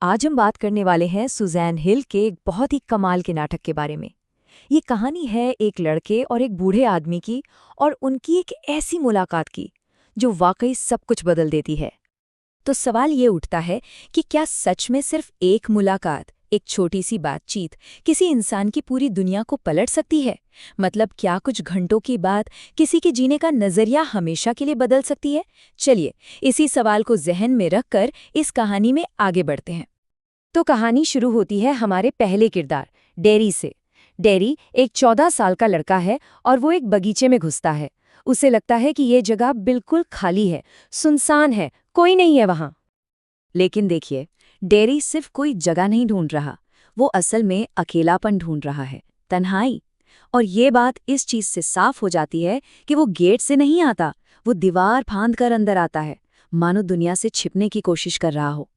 आज हम बात करने वाले हैं सुज़ैन हिल के एक बहुत ही कमाल के नाटक के बारे में। ये कहानी है एक लड़के और एक बूढ़े आदमी की और उनकी एक ऐसी मुलाकात की जो वाकई सब कुछ बदल देती है। तो सवाल ये उठता है कि क्या सच में सिर्फ एक मुलाकात, एक छोटी सी बातचीत किसी इंसान की पूरी दुनिया को पलट सकती है? मतलब क्या कुछ घंटों की बात किसी के जीने का नजरिया हमेशा के लिए बदल सकती है? चलिए इसी सवाल को जहन में रखकर इस कहानी में आगे बढ़ते हैं। तो कहानी शुरू होती है हमारे पहले किरदार डेरी से। डेरी एक 14 साल का लड़का है और वो एक बगीचे में घुसता है। उसे लगता है कि ये जगह बिल्कुल खाली है, सुनसान है, कोई नहीं है वहां। लेकिन देखिए, डेरी सिर्फ कोई जगह नहीं ढूंढ रहा, वो असल में अकेलापन ढूंढ रहा है, तन्हाई। और ये बात इस चीज से साफ हो जाती है कि वो गेट से नहीं आता, वो दीवार फांद कर अंदर आता है, मानो दुनिया से छिपने की कोशिश कर रहा हो।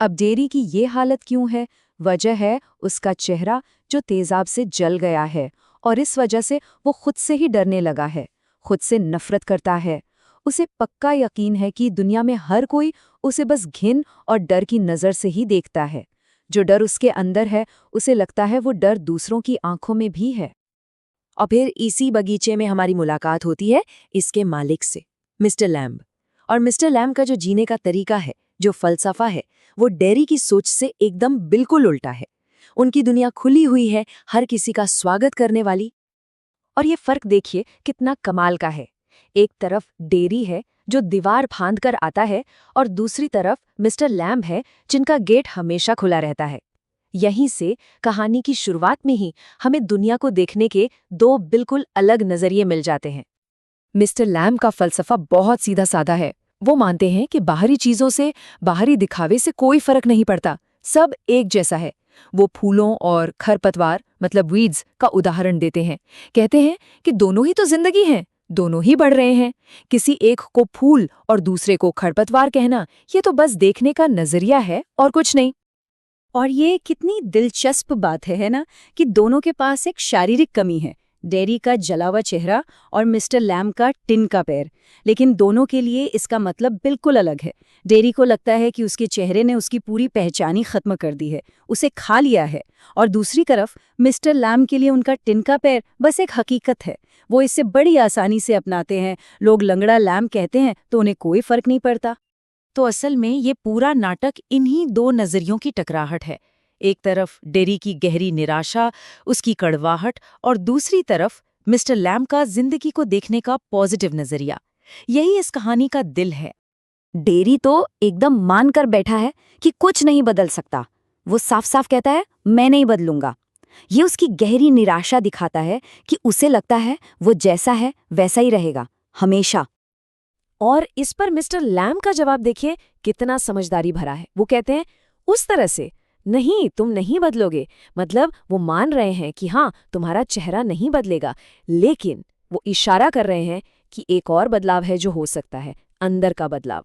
अब डेरी की ये हालत क्यों है? वजह है उसका चेहरा जो तेजाब से जल गया है और इस वजह से वो खुद से ही डरने लगा है, खुद से नफरत करता है। उसे पक्का यकीन है कि दुनिया में हर कोई उसे बस घिन और डर की नज़र से ही देखता है। जो डर उसके अंदर है, उसे लगता है वो डर दूसरों की आंखों में भी है। और फिर इसी बगीचे में हमारी मुलाकात होती है इसके मालिक से, मिस्टर लैम्ब। और मिस्टर लैम्ब का जो जीने का तरीका है, जो फलसफा है, वो डेरी की सोच से एकदम बिल्कुल उल्टा है। उनकी दुनिया खुली हुई है, हर किसी का स्वागत करने वाली। और ये फर्क देखिए कितना कमाल का है। एक तरफ डेरी है जो दीवार फांद कर आता है और दूसरी तरफ मिस्टर लैम्ब है जिनका गेट हमेशा खुला रहता है। यहीं से कहानी की शुरुआत में ही हमें दुनिया को देखने के दो बिल्कुल अलग नजरिए मिल जाते हैं। मिस्टर लैम्ब का फलसफा बहुत सीधा साधा है। वो मानते हैं कि बाहरी चीजों से, बाहरी दिखावे से कोई फर्क नहीं पड़ता, सब एक जैसा है। वो फूलों और खरपतवार मतलब वीड्स का उदाहरण देते हैं। कहते हैं कि दोनों ही तो जिंदगी हैं, दोनों ही बढ़ रहे हैं। किसी एक को फूल और दूसरे को खरपतवार कहना, ये तो बस देखने का नजरिया है और कुछ नहीं। और ये कितनी दिलचस्प बात है ना, कि दोनों के पास एक शारीरिक कमी है, डेरी का जला हुआ चेहरा और मिस्टर लैम्ब का टिन का पैर। लेकिन दोनों के लिए इसका मतलब बिल्कुल अलग है। डेरी को लगता है कि उसके चेहरे ने उसकी पूरी पहचान ही खत्म कर दी है, उसे खा लिया है। और दूसरी तरफ मिस्टर लैम्ब के लिए उनका टिन का पैर बस एक हकीकत है, वो इसे बड़ी आसानी से अपनाते हैं। लोग लंगड़ा लैम्ब कहते हैं तो उन्हें कोई फर्क नहीं पड़ता। तो असल में ये पूरा नाटक इन्हीं दो नजरियों की टकराहट है। एक तरफ डेरी की गहरी निराशा, उसकी कड़वाहट, और दूसरी तरफ मिस्टर लैम्ब का जिंदगी को देखने का पॉजिटिव नजरिया। यही इस कहानी का दिल है। डेरी तो एकदम मान कर बैठा है कि कुछ नहीं बदल सकता। वो साफ साफ कहता है, मैं नहीं बदलूंगा। ये उसकी गहरी निराशा दिखाता है कि उसे लगता है वो जैसा है वैसा ही रहेगा हमेशा। और इस पर मिस्टर लैम्ब का जवाब देखिए कितना समझदारी भरा है। वो कहते हैं, उस तरह से नहीं, तुम नहीं बदलोगे। मतलब वो मान रहे हैं कि हाँ, तुम्हारा चेहरा नहीं बदलेगा, लेकिन वो इशारा कर रहे हैं कि एक और बदलाव है जो हो सकता है, अंदर का बदलाव।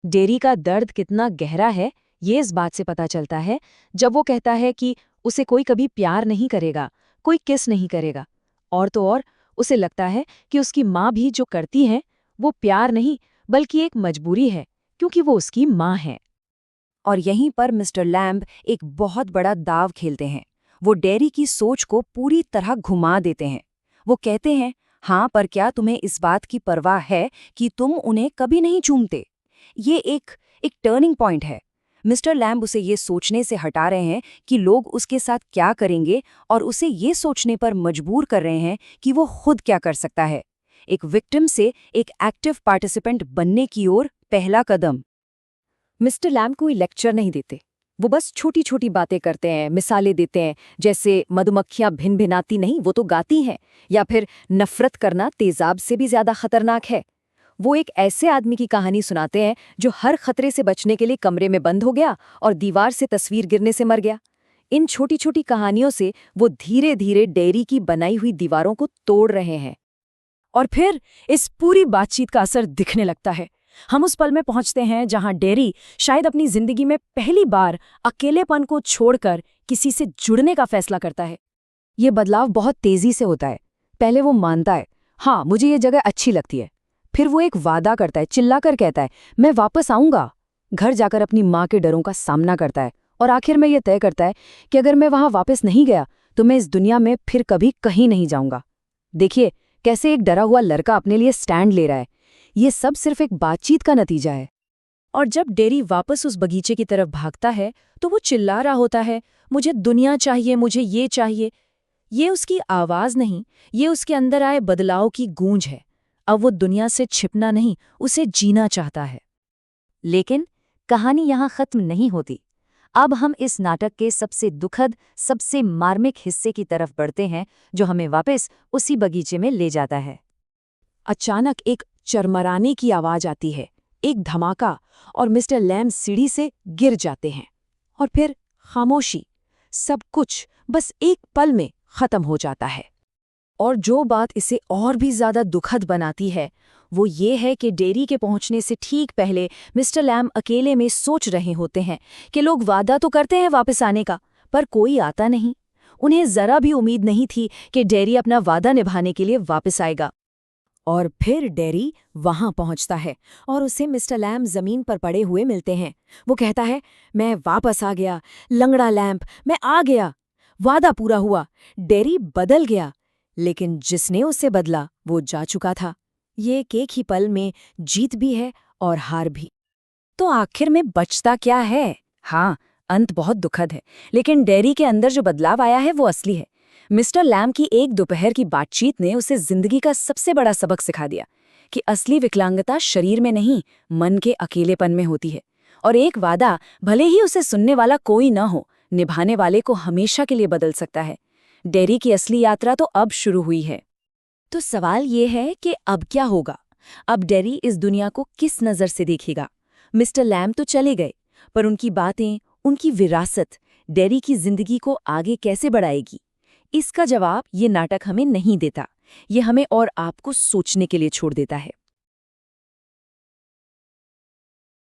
डेरी का दर्द कितना गहरा है ये इस बात से पता चलता है जब वो कहता है कि उसे कोई कभी प्यार नहीं करेगा, कोई किस नहीं करेगा। और तो और उसे लगता है कि उसकी माँ भी जो करती है वो प्यार नहीं बल्कि एक मजबूरी है, क्योंकि वो उसकी माँ है। और यहीं पर मिस्टर लैम्ब एक बहुत बड़ा दाव खेलते हैं। वो डेरी की सोच को पूरी तरह घुमा देते हैं। वो कहते हैं, हाँ, पर क्या तुम्हें इस बात की परवाह है कि तुम उन्हें कभी नहीं चूमते? ये एक टर्निंग पॉइंट है। मिस्टर लैम्ब उसे ये सोचने से हटा रहे हैं कि लोग उसके साथ क्या करेंगे और उसे ये सोचने पर मजबूर कर रहे हैं कि वो खुद क्या कर सकता है। एक विक्टिम से एक एक्टिव पार्टिसिपेंट बनने की ओर पहला कदम। मिस्टर लैम्ब कोई लेक्चर नहीं देते, वो बस छोटी छोटी बातें करते हैं, मिसालें देते हैं, जैसे मधुमक्खियां भिन भिनाती नहीं, वो तो गाती हैं, या फिर नफरत करना तेजाब से भी ज्यादा खतरनाक है। वो एक ऐसे आदमी की कहानी सुनाते हैं जो हर खतरे से बचने के लिए कमरे में बंद हो गया और दीवार से तस्वीर गिरने से मर गया। इन छोटी छोटी कहानियों से वो धीरे धीरे डेयरी की बनाई हुई दीवारों को तोड़ रहे हैं। और फिर इस पूरी बातचीत का असर दिखने लगता है। हम उस पल में पहुंचते हैं जहां डेरी शायद अपनी जिंदगी में पहली बार अकेलेपन को छोड़कर किसी से जुड़ने का फैसला करता है। ये बदलाव बहुत तेजी से होता है। पहले वो मानता है, हाँ, मुझे ये जगह अच्छी लगती है। फिर वो एक वादा करता है, चिल्लाकर कहता है, मैं वापस आऊंगा। घर जाकर अपनी माँ के डरों का सामना करता है और आखिर में ये तय करता है कि अगर मैं वहां वापस नहीं गया तो मैं इस दुनिया में फिर कभी कहीं नहीं जाऊंगा। देखिए कैसे एक डरा हुआ लड़का अपने लिए स्टैंड ले रहा है। ये सब सिर्फ एक बातचीत का नतीजा है। और जब डेरी वापस उस बगीचे की तरफ भागता है तो वो चिल्ला रहा होता है, मुझे दुनिया चाहिए, मुझे ये चाहिए। ये उसकी आवाज नहीं, ये उसके अंदर आए बदलाव की गूंज है। अब वो दुनिया से छिपना नहीं, उसे जीना चाहता है। लेकिन कहानी यहाँ खत्म नहीं होती। अब हम इस नाटक के सबसे दुखद, सबसे मार्मिक हिस्से की तरफ बढ़ते हैं, जो हमें वापस उसी बगीचे में ले जाता है। अचानक एक चरमराने की आवाज आती है, एक धमाका, और मिस्टर लैम सीढ़ी से गिर जाते हैं। और फिर खामोशी। सब कुछ बस एक पल में खत्म हो जाता है। और जो बात इसे और भी ज्यादा दुखद बनाती है वो ये है कि डेरी के पहुंचने से ठीक पहले मिस्टर लैम अकेले में सोच रहे होते हैं कि लोग वादा तो करते हैं वापस आने का, पर कोई आता नहीं। उन्हें जरा भी उम्मीद नहीं थी कि डेरी अपना वादा निभाने के लिए वापस आएगा। और फिर डेरी वहां पहुंचता है और उसे मिस्टर लैम्प जमीन पर पड़े हुए मिलते हैं। वो कहता है, मैं वापस आ गया, लंगड़ा लैम्प, मैं आ गया। वादा पूरा हुआ, डेरी बदल गया, लेकिन जिसने उसे बदला वो जा चुका था। ये एक ही पल में जीत भी है और हार भी। तो आखिर में बचता क्या है? हाँ, अंत बहुत दुखद है, लेकिन डेरी के अंदर जो बदलाव आया है वो असली है। मिस्टर लैम की एक दोपहर की बातचीत ने उसे जिंदगी का सबसे बड़ा सबक सिखा दिया कि असली विकलांगता शरीर में नहीं, मन के अकेलेपन में होती है। और एक वादा, भले ही उसे सुनने वाला कोई न हो, निभाने वाले को हमेशा के लिए बदल सकता है। डेरी की असली यात्रा तो अब शुरू हुई है। तो सवाल ये है कि अब क्या होगा? अब डेरी इस दुनिया को किस नज़र से देखेगा? मिस्टर लैम तो चले गए, पर उनकी बातें, उनकी विरासत डेरी की जिंदगी को आगे कैसे बढ़ाएगी? इसका जवाब ये नाटक हमें नहीं देता। ये हमें और आपको सोचने के लिए छोड़ देता है।